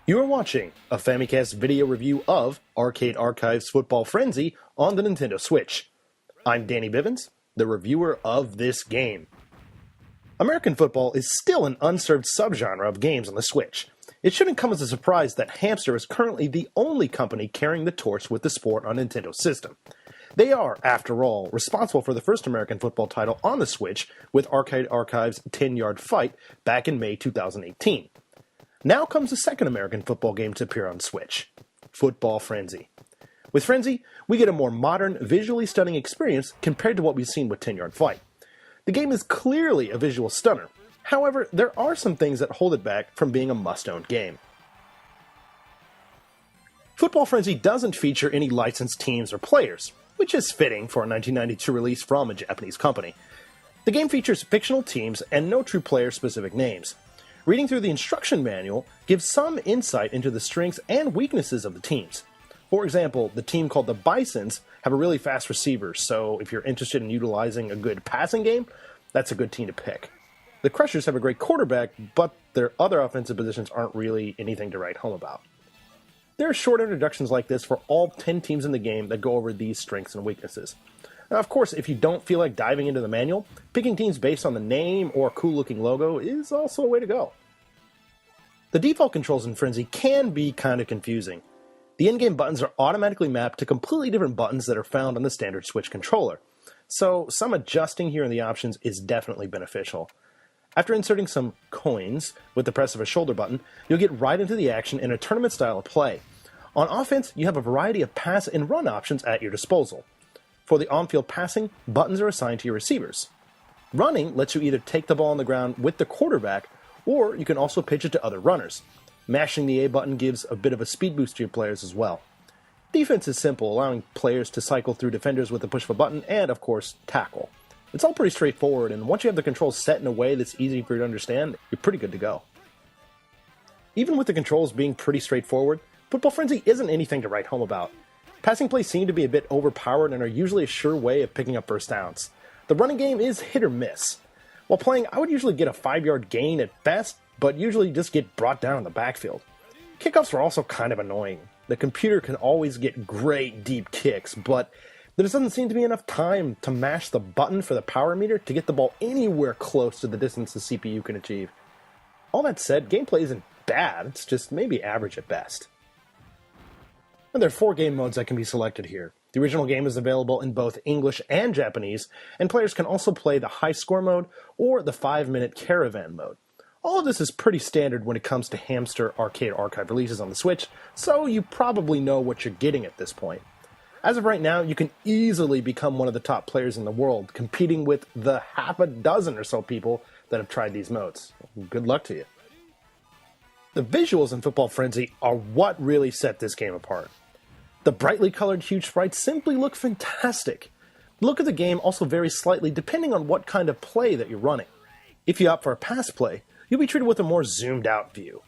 You are watching a Famicast video review of Arcade Archives Football Frenzy on the Nintendo Switch. I'm Danny Bivens, the reviewer of this game. American football is still an unserved subgenre of games on the Switch. It shouldn't come as a surprise that Hamster is currently the only company carrying the torch with the sport on Nintendo's system. They are, after all, responsible for the first American football title on the Switch with Arcade Archives' 10-Yard Fight back in May 2018. Now comes the second American football game to appear on Switch, Football Frenzy. With Frenzy, we get a more modern, visually stunning experience compared to what we've seen with 10-Yard Fight. The game is clearly a visual stunner. However, there are some things that hold it back from being a must-own game. Football Frenzy doesn't feature any licensed teams or players, which is fitting for a 1992 release from a Japanese company. The game features fictional teams and no true player-specific names. Reading through the instruction manual gives some insight into the strengths and weaknesses of the teams. For example, the team called the Bisons have a really fast receiver, so if you're interested in utilizing a good passing game, that's a good team to pick. The Crushers have a great quarterback, but their other offensive positions aren't really anything to write home about. There are short introductions like this for all 10 teams in the game that go over these strengths and weaknesses. Now, of course, if you don't feel like diving into the manual, picking teams based on the name or cool-looking logo is also a way to go. The default controls in Frenzy can be kind of confusing. The in-game buttons are automatically mapped to completely different buttons that are found on the standard Switch controller, so some adjusting here in the options is definitely beneficial. After inserting some coins with the press of a shoulder button, you'll get right into the action in a tournament style of play. On offense, you have a variety of pass and run options at your disposal. For the on-field passing, buttons are assigned to your receivers. Running lets you either take the ball on the ground with the quarterback, or you can also pitch it to other runners. Mashing the A button gives a bit of a speed boost to your players as well. Defense is simple, allowing players to cycle through defenders with the push of a button, and of course, tackle. It's all pretty straightforward, and once you have the controls set in a way that's easy for you to understand, you're pretty good to go. Even with the controls being pretty straightforward, Football Frenzy isn't anything to write home about. Passing plays seem to be a bit overpowered and are usually a sure way of picking up first downs. The running game is hit or miss. While playing, I would usually get a 5-yard gain at best, but usually just get brought down in the backfield. Kickoffs are also kind of annoying. The computer can always get great deep kicks, but there doesn't seem to be enough time to mash the button for the power meter to get the ball anywhere close to the distance the CPU can achieve. All that said, gameplay isn't bad, it's just maybe average at best. And there are 4 game modes that can be selected here. The original game is available in both English and Japanese, and players can also play the high score mode or the 5-minute caravan mode. All of this is pretty standard when it comes to Hamster Arcade Archive releases on the Switch, so you probably know what you're getting at this point. As of right now, you can easily become one of the top players in the world, competing with the half a dozen or so people that have tried these modes. Good luck to you. The visuals in Football Frenzy are what really set this game apart. The brightly colored huge sprites simply look fantastic. The look of the game also varies slightly depending on what kind of play that you're running. If you opt for a pass play, you'll be treated with a more zoomed out view.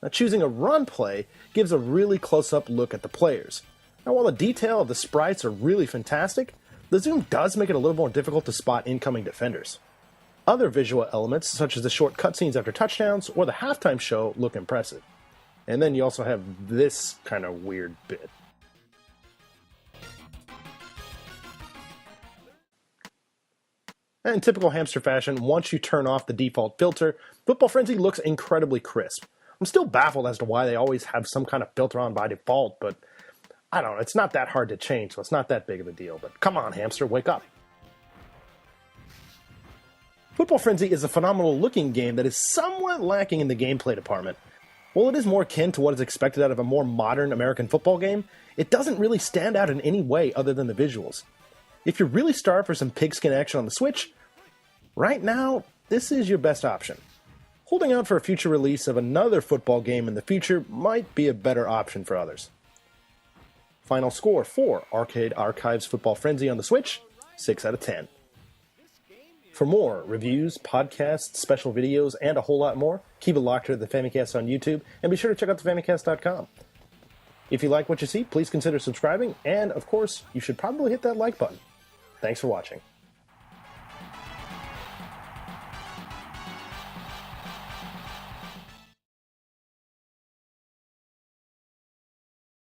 Now, choosing a run play gives a really close-up look at the players. Now, while the detail of the sprites are really fantastic, the zoom does make it a little more difficult to spot incoming defenders. Other visual elements, such as the short cutscenes after touchdowns or the halftime show, look impressive. And then you also have this kind of weird bit. In typical Hamster fashion, once you turn off the default filter, Football Frenzy looks incredibly crisp. I'm still baffled as to why they always have some kind of filter on by default, but I don't know, it's not that hard to change, so it's not that big of a deal. But come on, Hamster, wake up. Football Frenzy is a phenomenal looking game that is somewhat lacking in the gameplay department. While it is more akin to what is expected out of a more modern American football game, it doesn't really stand out in any way other than the visuals. If you're really starved for some pigskin action on the Switch, right now, this is your best option. Holding out for a future release of another football game in the future might be a better option for others. Final score for Arcade Archives Football Frenzy on the Switch, 6 out of 10. For more reviews, podcasts, special videos, and a whole lot more, keep it locked to the Famicast on YouTube, and be sure to check out thefamicast.com. If you like what you see, please consider subscribing, and of course, you should probably hit that like button. Thanks for watching.